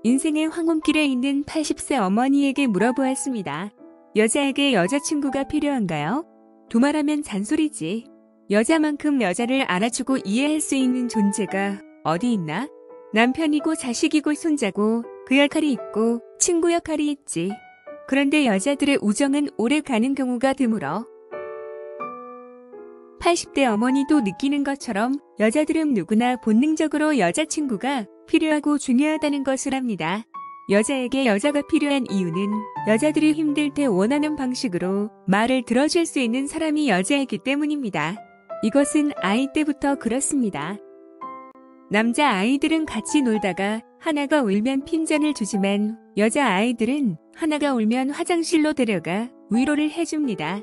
인생의 황혼길에 있는 80세 어머니에게 물어보았습니다. 여자에게 여자친구가 필요한가요? 두말하면 잔소리지. 여자만큼 여자를 알아주고 이해할 수 있는 존재가 어디 있나? 남편이고 자식이고 손자고 그 역할이 있고 친구 역할이 있지. 그런데 여자들의 우정은 오래 가는 경우가 드물어. 80대 어머니도 느끼는 것처럼 여자들은 누구나 본능적으로 여자친구가 필요하고 중요하다는 것을 압니다. 여자에게 여자가 필요한 이유는 여자들이 힘들 때 원하는 방식으로 말을 들어줄 수 있는 사람이 여자이기 때문입니다. 이것은 아이 때부터 그렇습니다. 남자 아이들은 같이 놀다가 하나가 울면 핀잔을 주지만 여자 아이들은 하나가 울면 화장실로 데려가 위로를 해줍니다.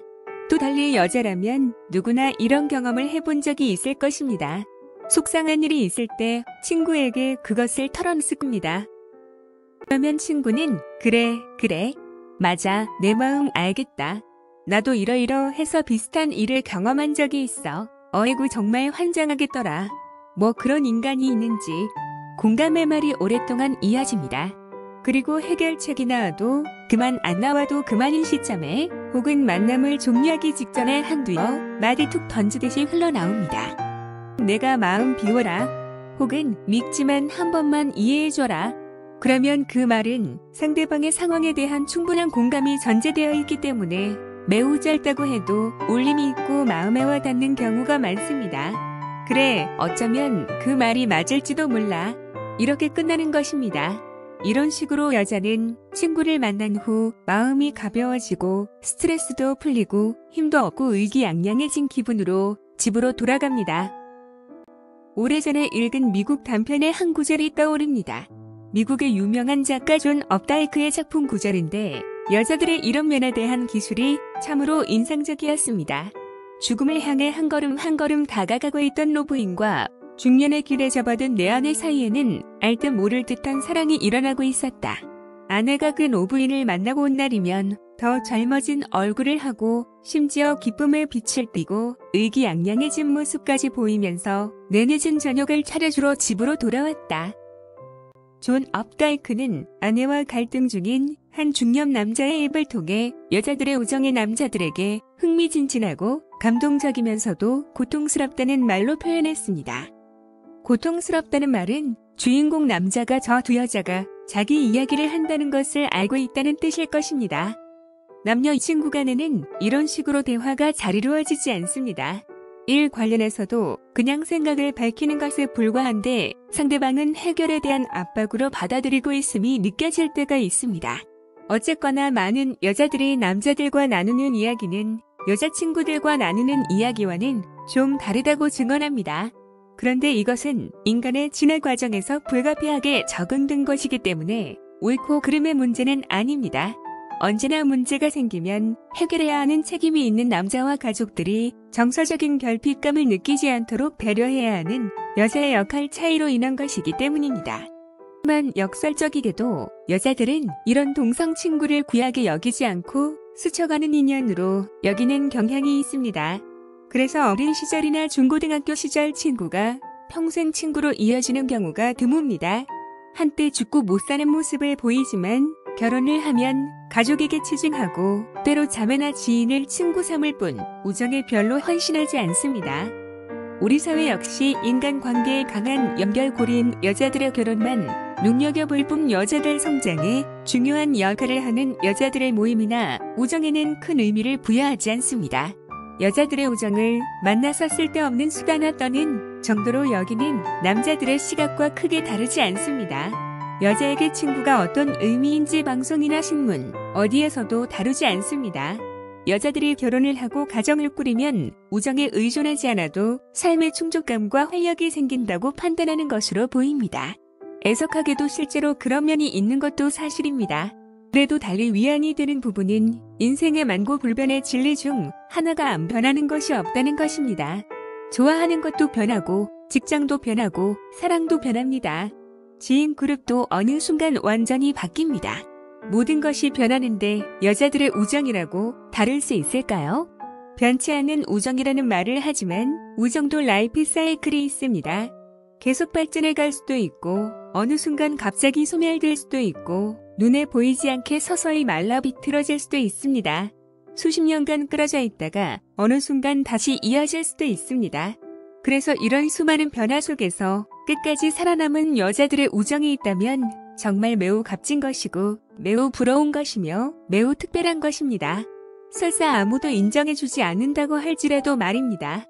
또 달리 여자라면 누구나 이런 경험을 해본 적이 있을 것입니다. 속상한 일이 있을 때 친구에게 그것을 털어놓습니다. 그러면 친구는 그래, 맞아, 내 마음 알겠다. 나도 이러이러해서 비슷한 일을 경험한 적이 있어. 어이구 정말 환장하겠더라. 뭐 그런 인간이 있는지 공감의 말이 오랫동안 이어집니다. 그리고 해결책이 나와도 그만 안 나와도 그만인 시점에 혹은 만남을 종료하기 직전에 한두어 마디 툭 던지듯이 흘러나옵니다. 내가 마음 비워라. 혹은 믿지만 한 번만 이해해줘라. 그러면 그 말은 상대방의 상황에 대한 충분한 공감이 전제되어 있기 때문에 매우 짧다고 해도 울림이 있고 마음에 와닿는 경우가 많습니다. 그래, 어쩌면 그 말이 맞을지도 몰라. 이렇게 끝나는 것입니다. 이런 식으로 여자는 친구를 만난 후 마음이 가벼워지고 스트레스도 풀리고 힘도 얻고 의기양양해진 기분으로 집으로 돌아갑니다. 오래전에 읽은 미국 단편의 한 구절이 떠오릅니다. 미국의 유명한 작가 존 업다이크의 작품 구절인데 여자들의 이런 면에 대한 기술이 참으로 인상적이었습니다. 죽음을 향해 한 걸음 한 걸음 다가가고 있던 노부인과 중년의 길에 접어든 내 아내 사이에는 알 듯 모를 듯한 사랑이 일어나고 있었다. 아내가 그 노부인을 만나고 온 날이면 더 젊어진 얼굴을 하고 심지어 기쁨의 빛을 띠고 의기양양해진 모습까지 보이면서 내늦은 저녁을 차려주러 집으로 돌아왔다. 존 업다이크는 아내와 갈등 중인 한 중년 남자의 입을 통해 여자들의 우정이 남자들에게 흥미진진하고 감동적이면서도 고통스럽다는 말로 표현했습니다. 고통스럽다는 말은 주인공 남자가 저 두 여자가 자기 이야기를 한다는 것을 알고 있다는 뜻일 것입니다. 남녀 친구 간에는 이런 식으로 대화가 잘 이루어지지 않습니다. 일 관련해서도 그냥 생각을 밝히는 것에 불과한데 상대방은 해결에 대한 압박으로 받아들이고 있음이 느껴질 때가 있습니다. 어쨌거나 많은 여자들이 남자들과 나누는 이야기는 여자친구들과 나누는 이야기와는 좀 다르다고 증언합니다. 그런데 이것은 인간의 진화 과정에서 불가피하게 적응된 것이기 때문에 옳고 그름의 문제는 아닙니다. 언제나 문제가 생기면 해결해야 하는 책임이 있는 남자와 가족들이 정서적인 결핍감을 느끼지 않도록 배려해야 하는 여자의 역할 차이로 인한 것이기 때문입니다. 하지만 역설적이게도 여자들은 이런 동성 친구를 귀하게 여기지 않고 스쳐가는 인연으로 여기는 경향이 있습니다. 그래서 어린 시절이나 중고등학교 시절 친구가 평생 친구로 이어지는 경우가 드뭅니다. 한때 죽고 못 사는 모습을 보이지만 결혼을 하면 가족에게 치중하고 때로 자매나 지인을 친구 삼을 뿐 우정에 별로 헌신하지 않습니다. 우리 사회 역시 인간관계에 강한 연결고리인 여자들의 결혼만 눈여겨볼 뿐 여자들 성장에 중요한 역할을 하는 여자들의 모임이나 우정에는 큰 의미를 부여하지 않습니다. 여자들의 우정을 만나서 쓸데없는 수다나 떠는 정도로 여기는 남자들의 시각과 크게 다르지 않습니다. 여자에게 친구가 어떤 의미인지 방송이나 신문, 어디에서도 다루지 않습니다. 여자들이 결혼을 하고 가정을 꾸리면 우정에 의존하지 않아도 삶의 충족감과 활력이 생긴다고 판단하는 것으로 보입니다. 애석하게도 실제로 그런 면이 있는 것도 사실입니다. 그래도 달리 위안이 되는 부분은 인생의 만고불변의 진리 중 하나가 안 변하는 것이 없다는 것입니다. 좋아하는 것도 변하고 직장도 변하고 사랑도 변합니다. 지인 그룹도 어느 순간 완전히 바뀝니다. 모든 것이 변하는데 여자들의 우정이라고 다를 수 있을까요? 변치 않는 우정이라는 말을 하지만 우정도 라이프 사이클이 있습니다. 계속 발전해 갈 수도 있고 어느 순간 갑자기 소멸될 수도 있고 눈에 보이지 않게 서서히 말라 비틀어질 수도 있습니다. 수십 년간 끊어져 있다가 어느 순간 다시 이어질 수도 있습니다. 그래서 이런 수많은 변화 속에서 끝까지 살아남은 여자들의 우정이 있다면 정말 매우 값진 것이고 매우 부러운 것이며 매우 특별한 것입니다. 설사 아무도 인정해주지 않는다고 할지라도 말입니다.